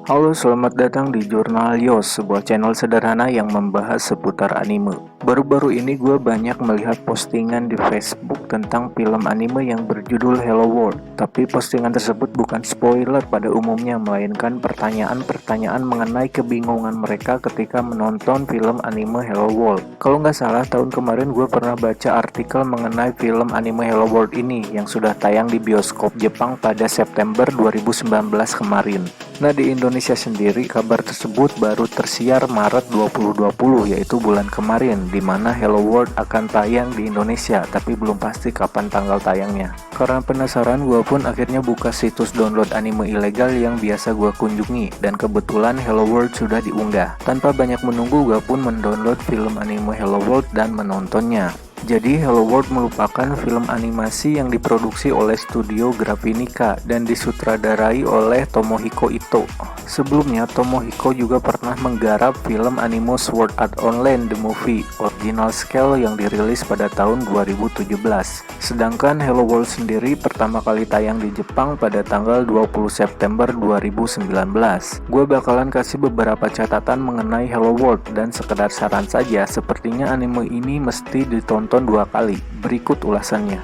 Halo, selamat datang di Jurnal Yos, sebuah channel sederhana yang membahas seputar anime. Baru-baru ini gue banyak melihat postingan di Facebook tentang film anime yang berjudul Hello World. Tapi postingan tersebut bukan spoiler pada umumnya, melainkan pertanyaan-pertanyaan mengenai kebingungan mereka ketika menonton film anime Hello World. Kalau nggak salah, tahun kemarin gue pernah baca artikel mengenai film anime Hello World ini yang sudah tayang di bioskop Jepang pada September 2019 kemarin. Nah, di Indonesia sendiri kabar tersebut baru tersiar Maret 2020, yaitu bulan kemarin, di mana Hello World akan tayang di Indonesia, tapi belum pasti kapan tanggal tayangnya. Karena penasaran, gue pun akhirnya buka situs download anime ilegal yang biasa gue kunjungi, dan kebetulan Hello World sudah diunggah. Tanpa banyak menunggu, gue pun mendownload film anime Hello World dan menontonnya. Jadi, Hello World merupakan film animasi yang diproduksi oleh studio Graphinica dan disutradarai oleh Tomohiko Ito. Sebelumnya, Tomohiko juga pernah menggarap film anime Sword Art Online The Movie original scale yang dirilis pada tahun 2017. Sedangkan Hello World sendiri pertama kali tayang di Jepang pada tanggal 20 September 2019. Gue bakalan kasih beberapa catatan mengenai Hello World dan sekedar saran saja, sepertinya anime ini mesti ditonton 2 kali. Berikut ulasannya.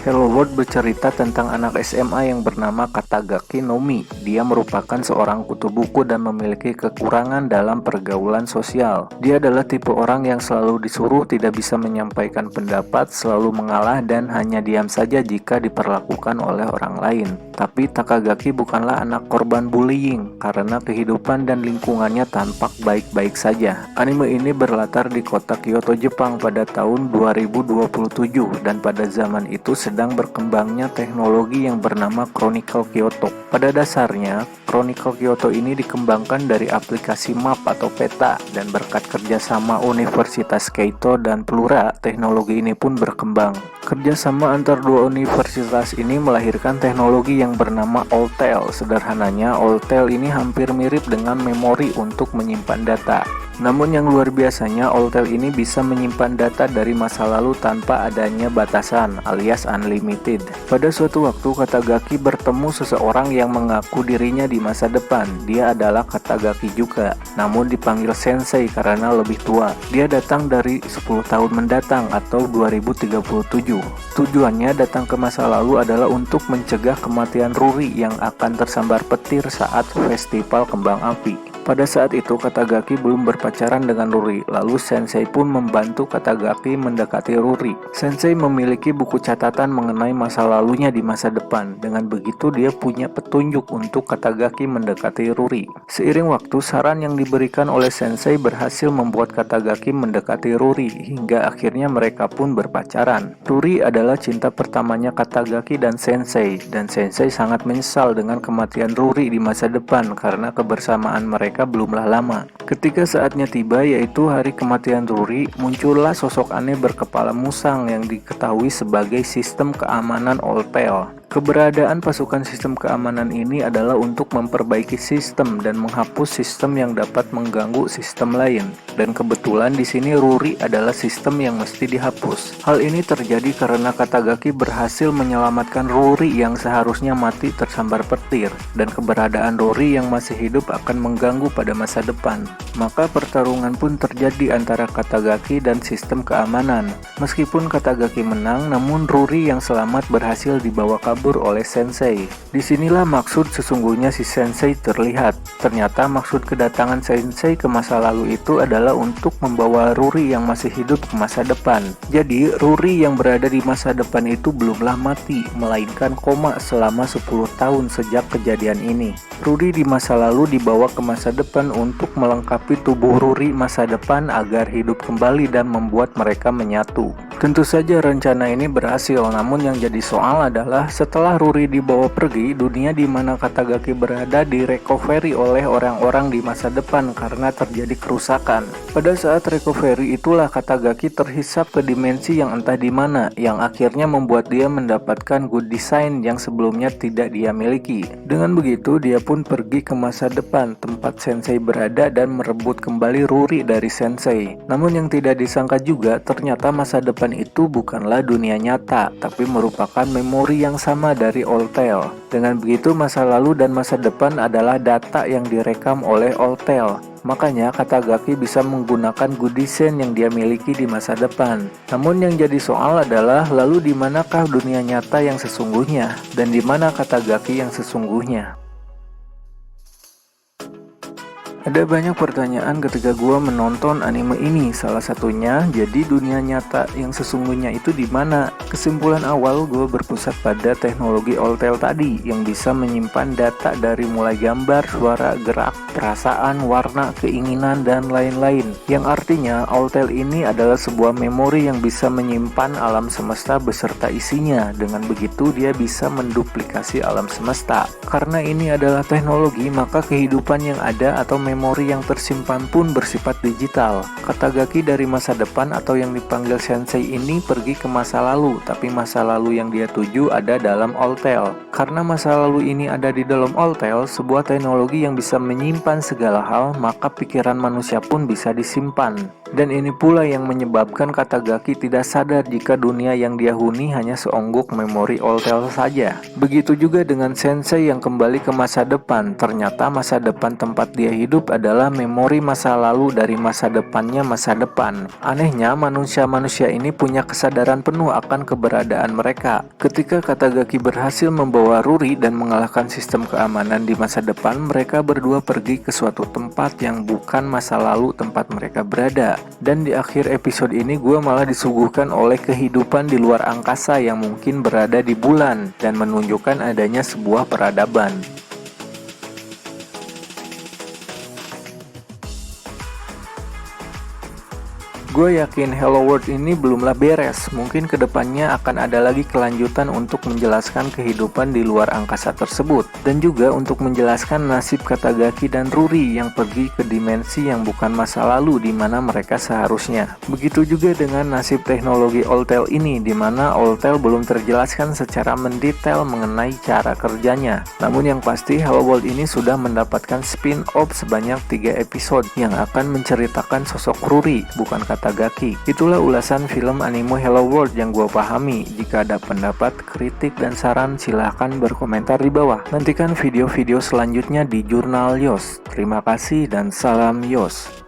Hello World bercerita tentang anak SMA yang bernama Katagaki Nomi. Dia merupakan seorang kutu buku dan memiliki kekurangan dalam pergaulan sosial. Dia adalah tipe orang yang selalu disuruh, tidak bisa menyampaikan pendapat, selalu mengalah, dan hanya diam saja jika diperlakukan oleh orang lain. Tapi Takagaki bukanlah anak korban bullying, karena kehidupan dan lingkungannya tampak baik-baik saja. Anime ini berlatar di kota Kyoto, Jepang pada tahun 2027, dan pada zaman itu sedang berkembangnya teknologi yang bernama Chronicle Kyoto. Pada dasarnya, Chronicle Kyoto ini dikembangkan dari aplikasi map atau peta, dan berkat kerjasama Universitas Keito dan Plura, teknologi ini pun berkembang. Kerjasama antar dua universitas ini melahirkan teknologi yang bernama Alltel. Sederhananya, Alltel ini hampir mirip dengan memori untuk menyimpan data. Namun yang luar biasanya, Alltel ini bisa menyimpan data dari masa lalu tanpa adanya batasan, alias unlimited. Pada suatu waktu, Katagaki bertemu seseorang yang mengaku dirinya di masa depan. Dia adalah Katagaki juga, namun dipanggil Sensei karena lebih tua. Dia datang dari 10 tahun mendatang atau 2037. Tujuannya datang ke masa lalu adalah untuk mencegah kematian Ruri yang akan tersambar petir saat festival kembang api. Pada saat itu Katagaki belum berpacaran dengan Ruri, lalu Sensei pun membantu Katagaki mendekati Ruri. Sensei memiliki buku catatan mengenai masa lalunya di masa depan. Dengan begitu dia punya petunjuk untuk Katagaki mendekati Ruri. Seiring waktu, saran yang diberikan oleh Sensei berhasil membuat Katagaki mendekati Ruri, hingga akhirnya mereka pun berpacaran. Ruri adalah cinta pertamanya Katagaki dan Sensei sangat menyesal dengan kematian Ruri di masa depan karena kebersamaan mereka belumlah lama. Ketika saatnya tiba, yaitu hari kematian Ruri, muncullah sosok aneh berkepala musang yang diketahui sebagai sistem keamanan Alltel. Keberadaan pasukan sistem keamanan ini adalah untuk memperbaiki sistem dan menghapus sistem yang dapat mengganggu sistem lain. Dan kebetulan di sini Ruri adalah sistem yang mesti dihapus. Hal ini terjadi karena Katagaki berhasil menyelamatkan Ruri yang seharusnya mati tersambar petir, dan keberadaan Ruri yang masih hidup akan mengganggu pada masa depan. Maka pertarungan pun terjadi antara Katagaki dan sistem keamanan. Meskipun Katagaki menang, namun Ruri yang selamat berhasil dibawa kabur oleh Sensei. Disinilah maksud sesungguhnya si Sensei terlihat. Ternyata maksud kedatangan Sensei ke masa lalu itu adalah untuk membawa Ruri yang masih hidup ke masa depan. Jadi Ruri yang berada di masa depan itu belumlah mati, melainkan koma selama 10 tahun sejak kejadian ini. Ruri di masa lalu dibawa ke masa depan untuk melengkapi tubuh Ruri masa depan agar hidup kembali dan membuat mereka menyatu. Tentu saja rencana ini berhasil, namun yang jadi soal adalah setelah Ruri dibawa pergi, dunia di mana Katagaki berada direcovery oleh orang-orang di masa depan karena terjadi kerusakan. Pada saat recovery itulah Katagaki terhisap ke dimensi yang entah di mana, yang akhirnya membuat dia mendapatkan good design yang sebelumnya tidak dia miliki. Dengan begitu, dia pun pergi ke masa depan, tempat Sensei berada dan merebut kembali Ruri dari Sensei. Namun yang tidak disangka juga, ternyata masa depan itu bukanlah dunia nyata, tapi merupakan memori yang sama dari Alltale. Dengan begitu, masa lalu dan masa depan adalah data yang direkam oleh Alltale. Makanya Katagaki bisa menggunakan good design yang dia miliki di masa depan. Namun yang jadi soal adalah lalu di manakah dunia nyata yang sesungguhnya dan di mana Katagaki yang sesungguhnya? Ada banyak pertanyaan ketika gua menonton anime ini. Salah satunya, jadi dunia nyata yang sesungguhnya itu di mana? Kesimpulan awal gua berpusat pada teknologi Alltale tadi yang bisa menyimpan data dari mulai gambar, suara, gerak, perasaan, warna, keinginan, dan lain-lain. Yang artinya Alltale ini adalah sebuah memori yang bisa menyimpan alam semesta beserta isinya. Dengan begitu dia bisa menduplikasi alam semesta. Karena ini adalah teknologi, maka kehidupan yang ada atau memori yang tersimpan pun bersifat digital. Katagaki dari masa depan atau yang dipanggil Sensei ini pergi ke masa lalu, tapi masa lalu yang dia tuju ada dalam Alltale. Karena masa lalu ini ada di dalam Alltale, sebuah teknologi yang bisa menyimpan segala hal, maka pikiran manusia pun bisa disimpan. Dan ini pula yang menyebabkan Katagaki tidak sadar jika dunia yang dia huni hanya seonggok memori Alltale saja. Begitu juga dengan Sensei yang kembali ke masa depan. Ternyata masa depan tempat dia hidup adalah memori masa lalu dari masa depannya masa depan. Anehnya, manusia-manusia ini punya kesadaran penuh akan keberadaan mereka. Ketika Katagaki berhasil membawa Ruri dan mengalahkan sistem keamanan di masa depan, mereka berdua pergi ke suatu tempat yang bukan masa lalu tempat mereka berada. Dan di akhir episode ini gue malah disuguhkan oleh kehidupan di luar angkasa yang mungkin berada di bulan dan menunjukkan adanya sebuah peradaban. Gue yakin Hello World ini belumlah beres, mungkin kedepannya akan ada lagi kelanjutan untuk menjelaskan kehidupan di luar angkasa tersebut, dan juga untuk menjelaskan nasib Katagaki dan Ruri yang pergi ke dimensi yang bukan masa lalu di mana mereka seharusnya. Begitu juga dengan nasib teknologi Alltale ini, di mana Alltale belum terjelaskan secara mendetail mengenai cara kerjanya. Namun yang pasti Hello World ini sudah mendapatkan spin-off sebanyak 3 episode yang akan menceritakan sosok Ruri, bukan Katagaki. Itulah ulasan film anime Hello World yang gue pahami. Jika ada pendapat, kritik, dan saran silahkan berkomentar di bawah. Nantikan video-video selanjutnya di Jurnal Yos. Terima kasih dan salam Yos.